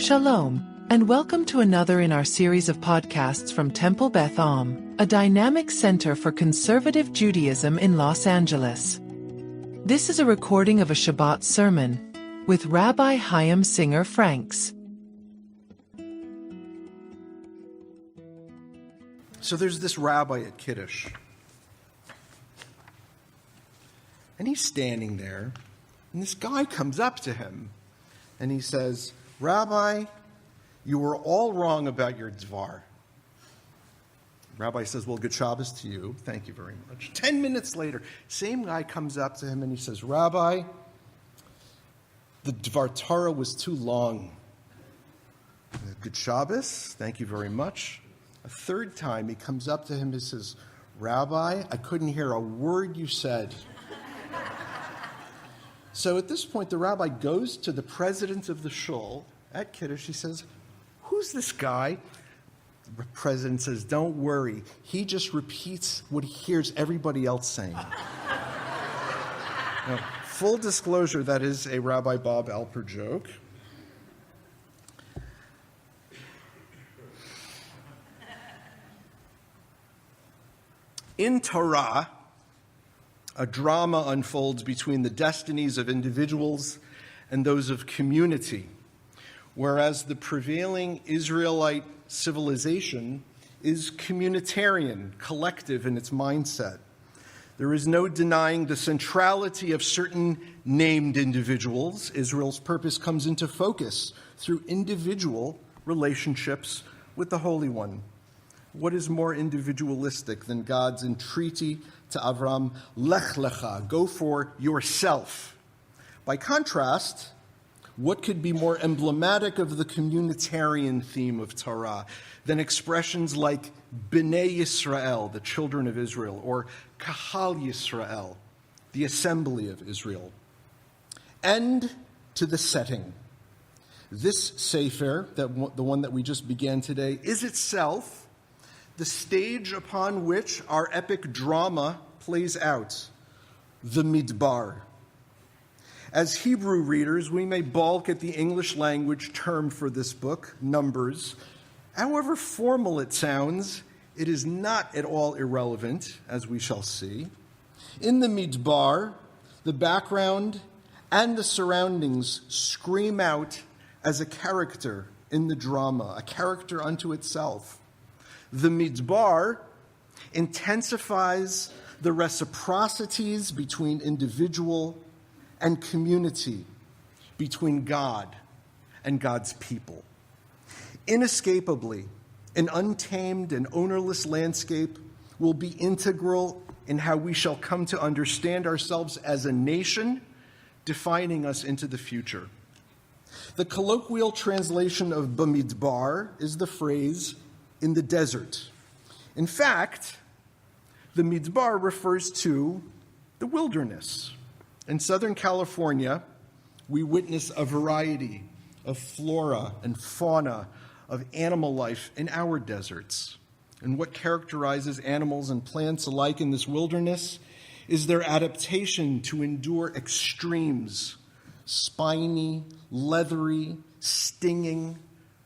Shalom, and welcome to another in our series of podcasts from Temple Beth, a dynamic center for conservative Judaism in Los Angeles. This is a recording of a Shabbat sermon with Rabbi Chaim Singer Franks. So there's this rabbi at Kiddush, and he's standing there, and this guy comes up to him, and he says, "Rabbi, you were all wrong about your dvar." Rabbi says, "Well, good Shabbos to you. Thank you very much." 10 minutes later, same guy comes up to him and he says, "Rabbi, the dvar Torah was too long." "Good Shabbos. Thank you very much." A third time, he comes up to him and says, "Rabbi, I couldn't hear a word you said." So at this point, the rabbi goes to the president of the shul at Kiddush. He says, "Who's this guy?" The president says, "Don't worry. He just repeats what he hears everybody else saying." Now, full disclosure, that is a Rabbi Bob Alper joke. In Torah, a drama unfolds between the destinies of individuals and those of community, whereas the prevailing Israelite civilization is communitarian, collective in its mindset. There is no denying the centrality of certain named individuals. Israel's purpose comes into focus through individual relationships with the Holy One. What is more individualistic than God's entreaty to Avram, "Lech lecha," go for yourself? By contrast, what could be more emblematic of the communitarian theme of Torah than expressions like Bnei Yisrael, the children of Israel, or Kahal Yisrael, the assembly of Israel? And to the setting. This Sefer, the one that we just began today, is itself the stage upon which our epic drama plays out, the Midbar. As Hebrew readers, we may balk at the English language term for this book, Numbers. However formal it sounds, it is not at all irrelevant, as we shall see. In the Midbar, the background and the surroundings scream out as a character in the drama, a character unto itself. The Midbar intensifies the reciprocities between individual and community, between God and God's people. Inescapably, an untamed and ownerless landscape will be integral in how we shall come to understand ourselves as a nation, defining us into the future. The colloquial translation of Bemidbar is the phrase, "in the desert." In fact, the Midbar refers to the wilderness. In Southern California, we witness a variety of flora and fauna, of animal life in our deserts. And what characterizes animals and plants alike in this wilderness is their adaptation to endure extremes, spiny, leathery, stinging,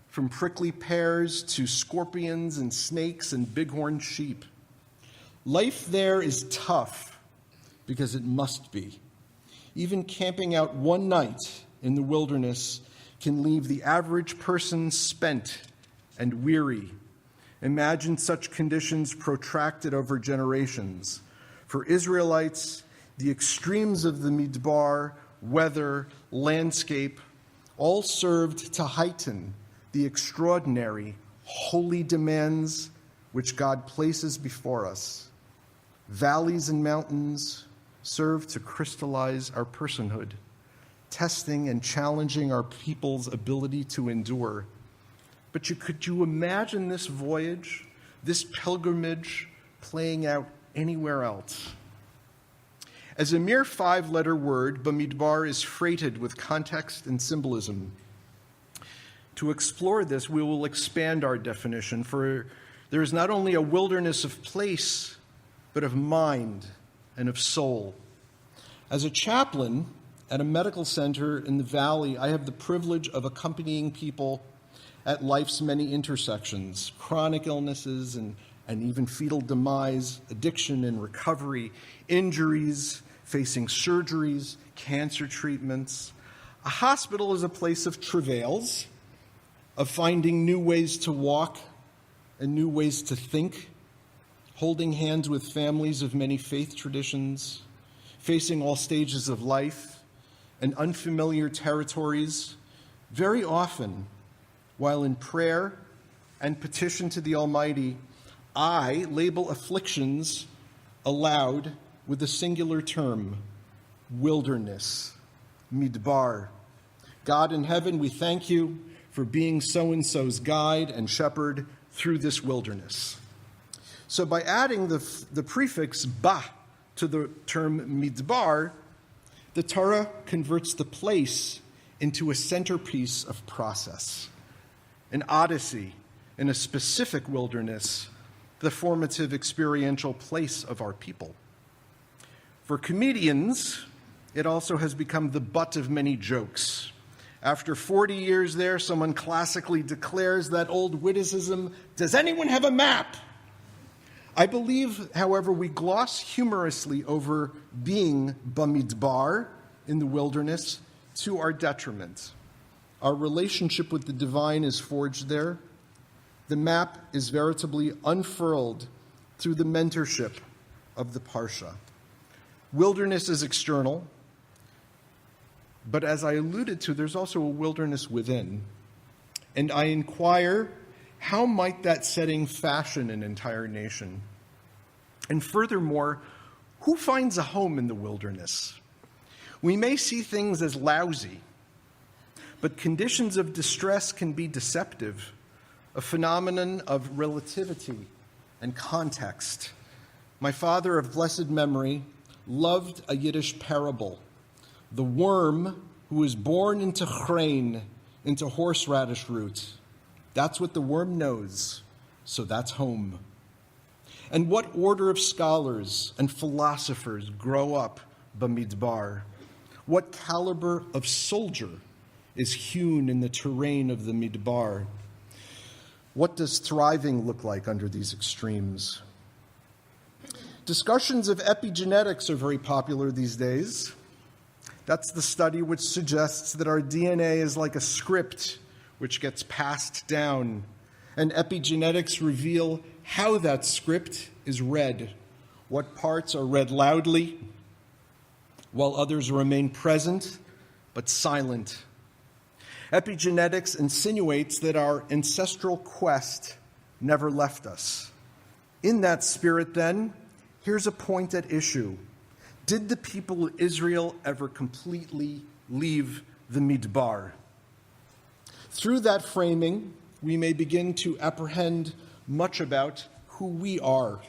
from prickly pears to scorpions and snakes and bighorn sheep. Life there is tough because it must be. Even camping out one night in the wilderness can leave the average person spent and weary. Imagine such conditions protracted over generations. For Israelites, the extremes of the Midbar, weather, landscape, all served to heighten the extraordinary, holy demands which God places before us. Valleys and mountains serve to crystallize our personhood, testing and challenging our people's ability to endure. But could you imagine this voyage, this pilgrimage, playing out anywhere else? As a mere 5-letter word, Bemidbar is freighted with context and symbolism. To explore this, we will expand our definition, for there is not only a wilderness of place, but of mind and of soul. As a chaplain, at a medical center in the valley, I have the privilege of accompanying people at life's many intersections, chronic illnesses and even fetal demise, addiction and recovery, injuries, facing surgeries, cancer treatments. A hospital is a place of travails, of finding new ways to walk and new ways to think, holding hands with families of many faith traditions, facing all stages of life and unfamiliar territories, very often, while in prayer and petition to the Almighty, I label afflictions aloud with a singular term, wilderness, Midbar. God in heaven, we thank you for being so-and-so's guide and shepherd through this wilderness. So by adding the prefix ba to the term Midbar, the Torah converts the place into a centerpiece of process, an odyssey in a specific wilderness, the formative experiential place of our people. For comedians, it also has become the butt of many jokes. After 40 years there, someone classically declares that old witticism, "Does anyone have a map?" I believe, however, we gloss humorously over being Bemidbar, in the wilderness, to our detriment. Our relationship with the divine is forged there. The map is veritably unfurled through the mentorship of the Parsha. Wilderness is external, but as I alluded to, there's also a wilderness within. And I inquire, how might that setting fashion an entire nation? And furthermore, who finds a home in the wilderness? We may see things as lousy, but conditions of distress can be deceptive, a phenomenon of relativity and context. My father of blessed memory loved a Yiddish parable, the worm who was born into chrein, into horseradish root. That's what the worm knows, so that's home. And what order of scholars and philosophers grow up Bemidbar? What caliber of soldier is hewn in the terrain of the Midbar? What does thriving look like under these extremes? Discussions of epigenetics are very popular these days. That's the study which suggests that our DNA is like a script which gets passed down, and epigenetics reveal how that script is read, what parts are read loudly, while others remain present but silent. Epigenetics insinuates that our ancestral quest never left us. In that spirit, then, here's a point at issue. Did the people of Israel ever completely leave the Midbar? Through that framing, we may begin to apprehend much about who we are.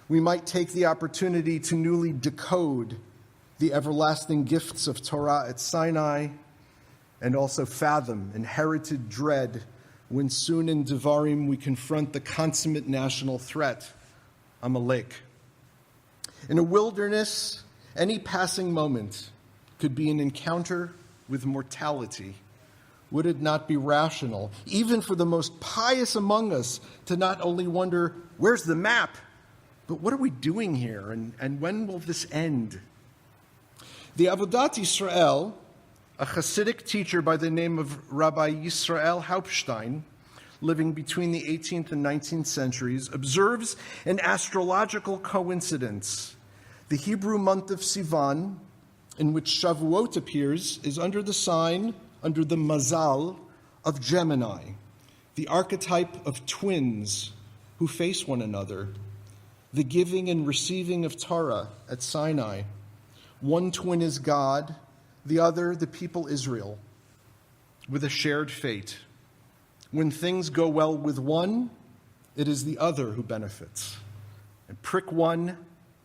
We might take the opportunity to newly decode the everlasting gifts of Torah at Sinai, and also fathom inherited dread when soon in Devarim we confront the consummate national threat, Amalek. In a wilderness, any passing moment could be an encounter with mortality. Would it not be rational, even for the most pious among us, to not only wonder, where's the map, but what are we doing here, and when will this end? The Avodat Yisrael, a Hasidic teacher by the name of Rabbi Yisrael Hauptstein, living between the 18th and 19th centuries, observes an astrological coincidence. The Hebrew month of Sivan, in which Shavuot appears, is under the mazal of Gemini, the archetype of twins who face one another, the giving and receiving of Torah at Sinai. One twin is God, the other the people Israel, with a shared fate. When things go well with one, it is the other who benefits. And prick one,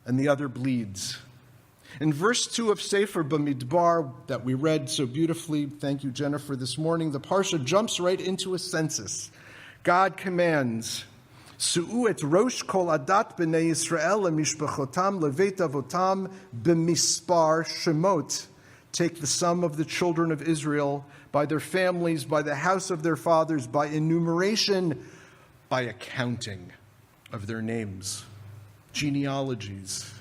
and the other bleeds. In verse 2 of Sefer Bemidbar that we read so beautifully, thank you, Jennifer, this morning, the Parsha jumps right into a census. God commands, Su'u et rosh kol adat b'nei Yisrael mishpachotam levet avotam b'mispar shemot. Take the sum of the children of Israel by their families, by the house of their fathers, by enumeration, by accounting of their names, genealogies,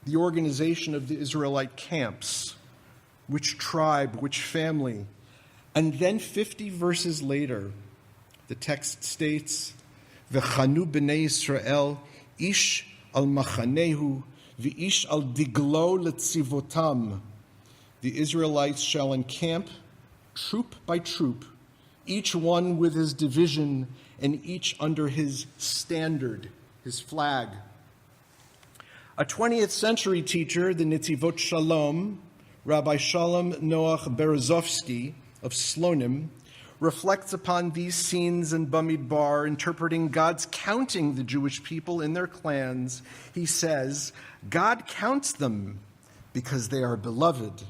the organization of the Israelite camps, which tribe, which family. And then 50 verses later, the text states, V'chanu b'nei Yisrael, ish al machanehu, v'ish al diglo letzivotam. The Israelites shall encamp, troop by troop, each one with his division and each under his standard, his flag. A 20th century teacher, the Nitzivot Shalom, Rabbi Shalom Noach Berezovsky of Slonim, reflects upon these scenes in Bemidbar, interpreting God's counting the Jewish people in their clans. He says, God counts them because they are beloved,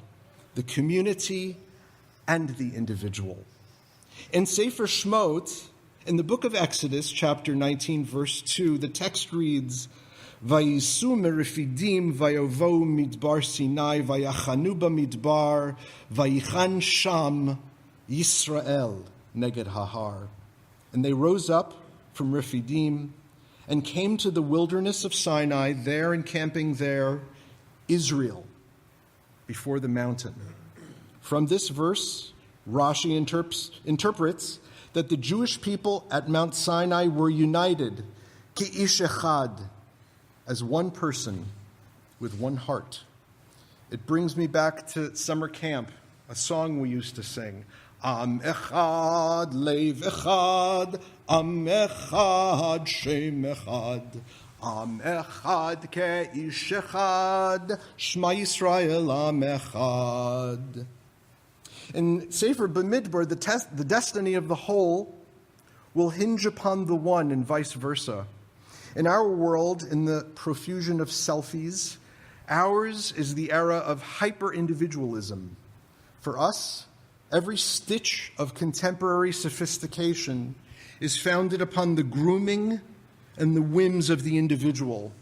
the community and the individual. In Sefer Shmot, in the book of Exodus, chapter 19, verse 2, the text reads, Vayisu merifidim vayovo midbar Sinai vayachanu bamidbar vayichan sham Yisrael neged hahar. And they rose up from Rephidim and came to the wilderness of Sinai, there encamping there, Israel, before the mountain. From this verse, Rashi interprets that the Jewish people at Mount Sinai were united, ki ish echad, as one person with one heart. It brings me back to summer camp, a song we used to sing. Am echad, lev echad, am echad, shem echad, am echad, ke ish echad, shema Yisrael am echad. In Sefer Bemidbar, the destiny of the whole will hinge upon the one and vice versa. In our world, in the profusion of selfies, ours is the era of hyper-individualism. For us, every stitch of contemporary sophistication is founded upon the grooming and the whims of the individual,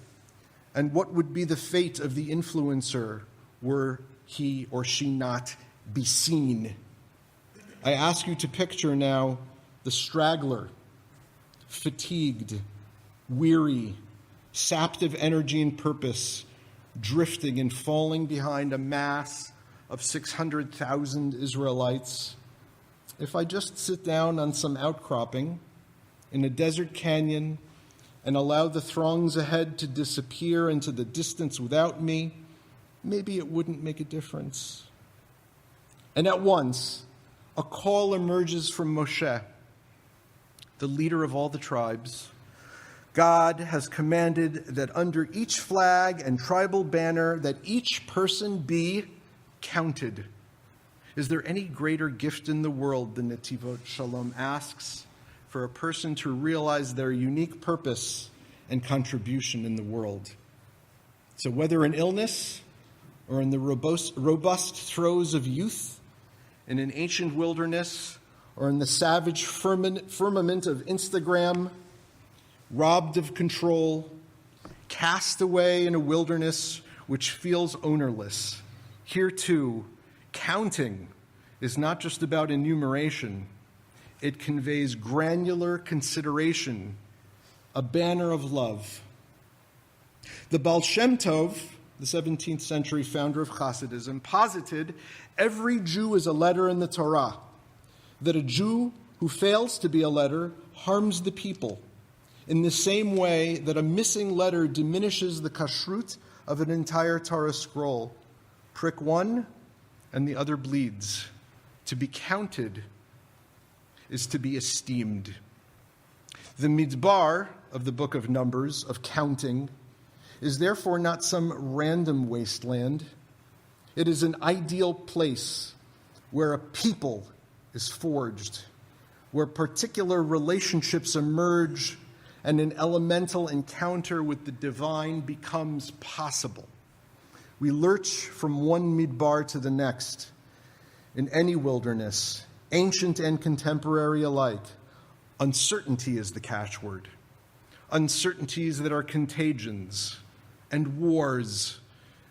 and what would be the fate of the influencer were he or she not be seen. I ask you to picture now the straggler, fatigued, weary, sapped of energy and purpose, drifting and falling behind a mass of 600,000 Israelites. If I just sit down on some outcropping in a desert canyon and allow the throngs ahead to disappear into the distance without me, maybe it wouldn't make a difference. And at once, a call emerges from Moshe, the leader of all the tribes. God has commanded that under each flag and tribal banner, that each person be counted. Is there any greater gift in the world than Netivot Shalom asks for a person to realize their unique purpose and contribution in the world? So whether in illness or in the robust throes of youth, in an ancient wilderness, or in the savage firmament of Instagram, robbed of control, cast away in a wilderness which feels ownerless. Here too, counting is not just about enumeration. It conveys granular consideration, a banner of love. The Baal Shem Tov, the 17th century founder of Hasidism, posited every Jew is a letter in the Torah, that a Jew who fails to be a letter harms the people, in the same way that a missing letter diminishes the kashrut of an entire Torah scroll. Prick one, and the other bleeds. To be counted is to be esteemed. The midbar of the book of Numbers, of counting, is therefore not some random wasteland. It is an ideal place where a people is forged, where particular relationships emerge, and an elemental encounter with the divine becomes possible. We lurch from one midbar to the next, in any wilderness, ancient and contemporary alike. Uncertainty is the catchword. Uncertainties that are contagions, and wars,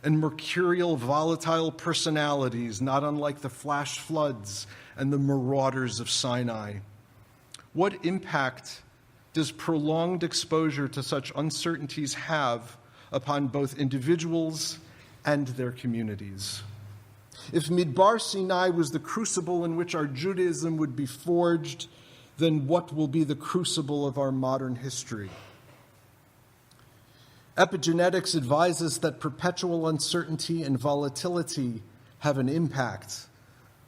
and mercurial, volatile personalities, not unlike the flash floods and the marauders of Sinai. What impact does prolonged exposure to such uncertainties have upon both individuals and their communities? If Midbar Sinai was the crucible in which our Judaism would be forged, then what will be the crucible of our modern history? Epigenetics advises that perpetual uncertainty and volatility have an impact.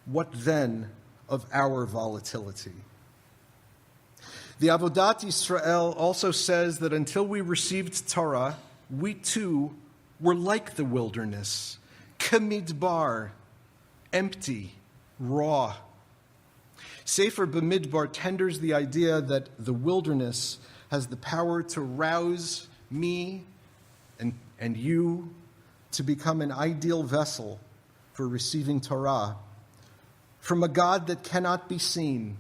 What then of our volatility? The Avodat Yisrael also says that until we received Torah, we too were like the wilderness, Bemidbar, empty, raw. Sefer Bemidbar tenders the idea that the wilderness has the power to rouse me and you to become an ideal vessel for receiving Torah from a God that cannot be seen.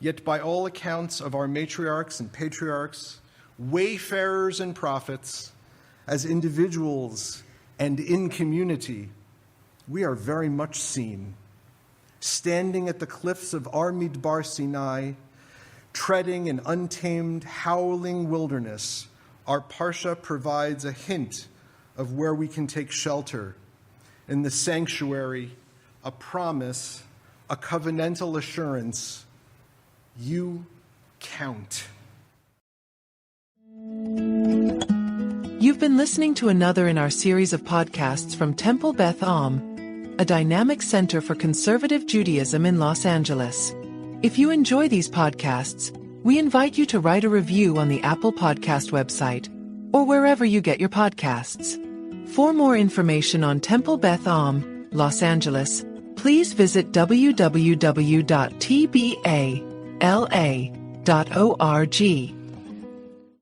Yet by all accounts of our matriarchs and patriarchs, wayfarers and prophets, as individuals and in community, we are very much seen. Standing at the cliffs of our Midbar Sinai, treading an untamed, howling wilderness, our Parsha provides a hint of where we can take shelter. In the sanctuary, a promise, a covenantal assurance, you count. You've been listening to another in our series of podcasts from Temple Beth Am, a dynamic center for conservative Judaism in Los Angeles. If you enjoy these podcasts, we invite you to write a review on the Apple Podcast website or wherever you get your podcasts. For more information on Temple Beth Am, Los Angeles, please visit www.tbala.org.